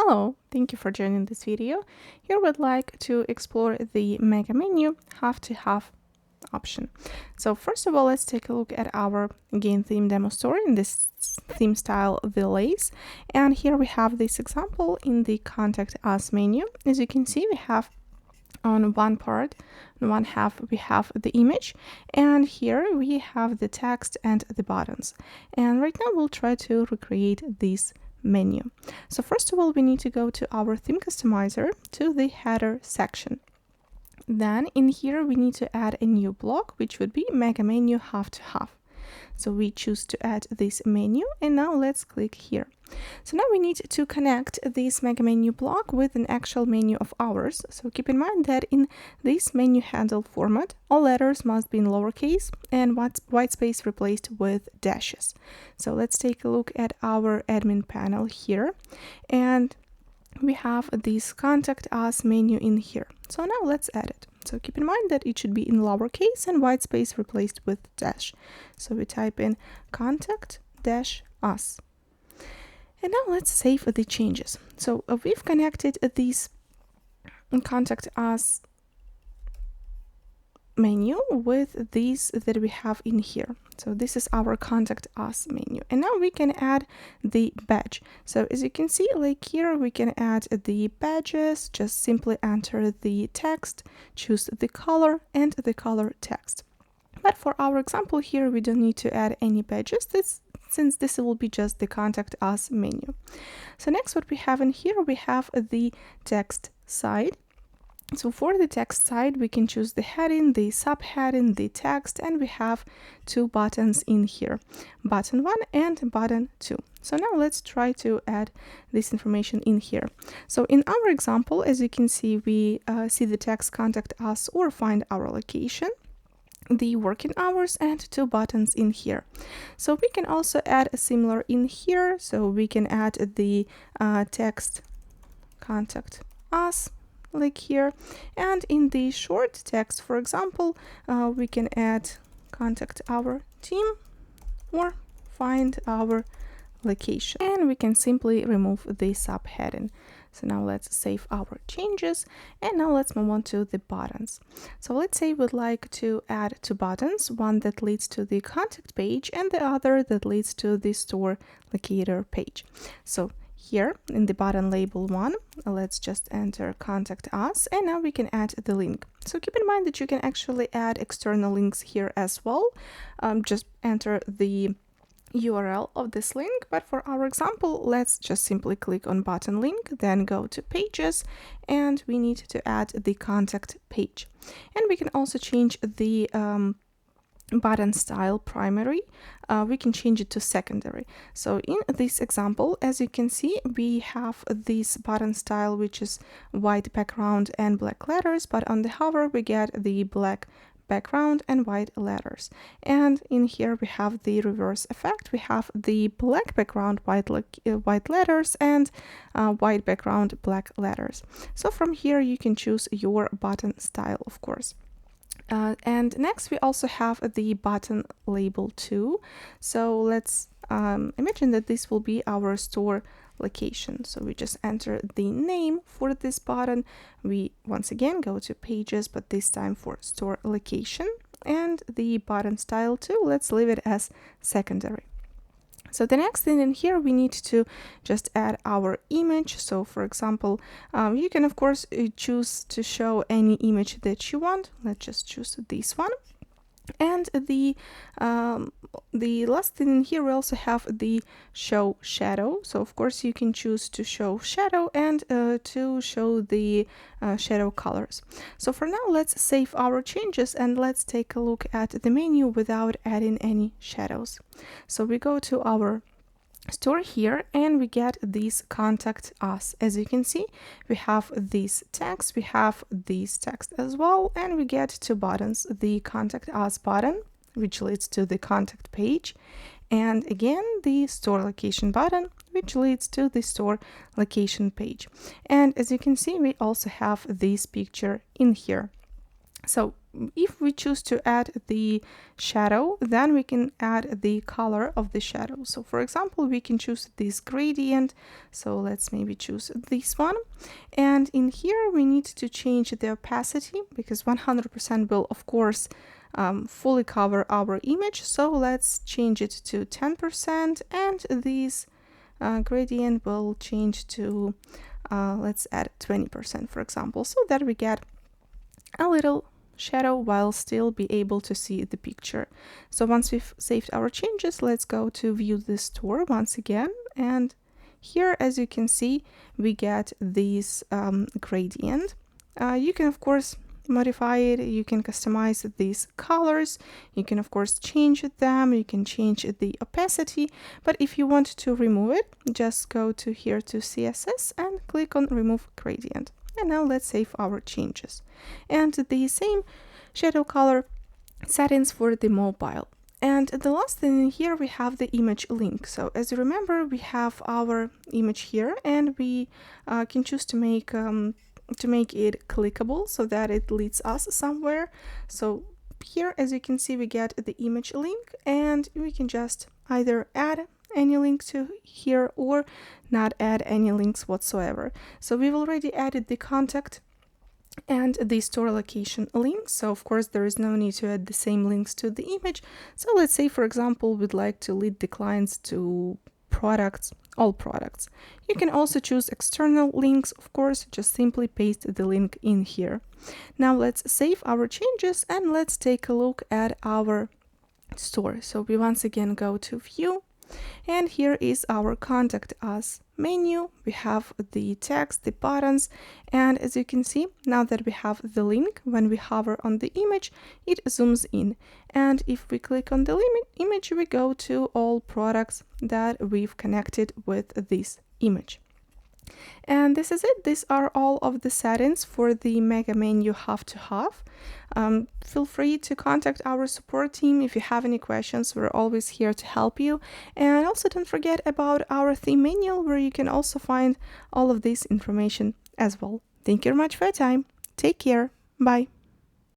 Hello, thank you for joining this video. Here we'd like to explore the mega menu half to half option. So first of all, let's take a look at our game theme demo store in this theme style delays. And here we have this example in the contact us menu. As you can see, we have on one part, on one half, we have the image, and here we have the text and the buttons. And right now we'll try to recreate this menu. So first of all, we need to go to our theme customizer to the header section. Then in here we need to add a new block, which would be mega menu half to half. So we choose to add this menu, and now let's click here. So now we need to connect this mega menu block with an actual menu of ours. So keep in mind that in this menu handle format, all letters must be in lowercase and white space replaced with dashes. So let's take a look at our admin panel here, and we have this contact us menu in here. So now let's add it. So keep in mind that it should be in lowercase and white space replaced with dash. So we type in contact dash us. And now let's save the changes. So we've connected this contact us menu with these that we have in here. So this is our contact us menu, and now we can add the badge. So as you can see, like here, we can add the badges. Just simply enter the text, choose the color and the color text. But for our example here, we don't need to add any badges, since this will be just the contact us menu. So next, what we have in here, we have the text side. So for the text side, we can choose the heading, the subheading, the text, and we have two buttons in here, button 1 and button 2. So now let's try to add this information in here. So in our example, as you can see, we see the text contact us or find our location, the working hours, and two buttons in here. So we can also add a similar in here. So we can add the text contact us, like here, and in the short text, for example, we can add contact our team or find our location, and we can simply remove the subheading. So now let's save our changes, and now let's move on to the buttons. So let's say we'd like to add two buttons, one that leads to the contact page and the other that leads to the store locator page. So here in the button label 1, let's just enter contact us, and now we can add the link. So keep in mind that you can actually add external links here as well. Just enter the URL of this link, but for our example, let's just simply click on button link, then go to pages, and we need to add the contact page. And we can also change the button style primary. We can change it to secondary. So in this example, as you can see, we have this button style, which is white background and black letters, but on the hover we get the black background and white letters. And in here we have the reverse effect. We have the black background, white letters, and white background, black letters. So from here you can choose your button style, of course. And next we also have the button label 2. So let's imagine that this will be our store location. So we just enter the name for this button. We once again go to pages, but this time for store location, and the button style 2, let's leave it as secondary. So the next thing in here, we need to just add our image. So for example, you can of course choose to show any image that you want. Let's just choose this one. And the last thing in here, we also have the show shadow. So of course you can choose to show shadow and to show the shadow colors. So for now, let's save our changes and let's take a look at the menu without adding any shadows. So we go to our store here and we get this contact us. As you can see, we have this text, we have this text as well, and we get two buttons, the contact us button, which leads to the contact page, and again the store location button, which leads to the store location page. And as you can see, we also have this picture in here. So if we choose to add the shadow, then we can add the color of the shadow. So for example, we can choose this gradient. So let's maybe choose this one. And in here, we need to change the opacity because 100% will, of course, fully cover our image. So let's change it to 10%, and this gradient will change to, let's add 20%, for example, so that we get a little shadow while still be able to see the picture. So once we've saved our changes, let's go to view the store once again. And here, as you can see, we get this gradient. You can, of course, modify it. You can customize these colors. You can, of course, change them. You can change the opacity. But if you want to remove it, just go to here to CSS and click on Remove Gradient. And now let's save our changes. And the same shadow color settings for the mobile. And the last thing in here, we have the image link. So as you remember, we have our image here, and we can choose to make it clickable so that it leads us somewhere. So here, as you can see, we get the image link, and we can just either add any link to here or not add any links whatsoever. So we've already added the contact and the store location links. So of course there is no need to add the same links to the image. So let's say, for example, we'd like to lead the clients to products, all products. You can also choose external links, of course, just simply paste the link in here. Now let's save our changes and let's take a look at our store. So we once again go to view, and here is our Contact Us menu. We have the text, the buttons, and as you can see, now that we have the link, when we hover on the image, it zooms in. And if we click on the image, we go to all products that we've connected with this image. And this is it. These are all of the settings for the mega menu have to have. Feel free to contact our support team if you have any questions. We're always here to help you. And also don't forget about our theme manual, where you can also find all of this information as well. Thank you very much for your time. Take care. Bye.